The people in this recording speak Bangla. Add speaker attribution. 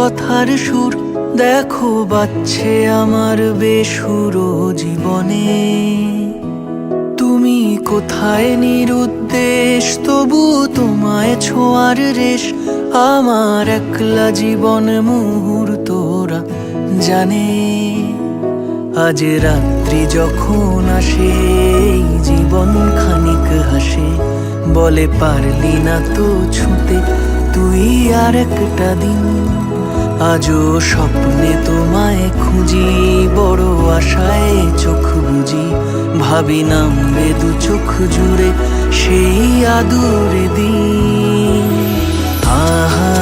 Speaker 1: কথার সুর দেখো বাজছে আমার বেসুরো জীবনে। তুমি কোথায় নিরুদ্দেশ, তবু তোমায় ছোঁয়ার রেশ আমার একলা জীবন মুহূর্তরা জানে। আজ রাত্রি যখন আসে এই জীবন খানিক হাসে, বলে পারলি না তো ছুঁতে তুই আর একটা দিন। আজও স্বপ্নে তোমায় খুঁজি, বড় আশায় চোখ বুঝি, ভাবি নামবে দু চোখ জুড়ে সেই আদুরে দিন। আহা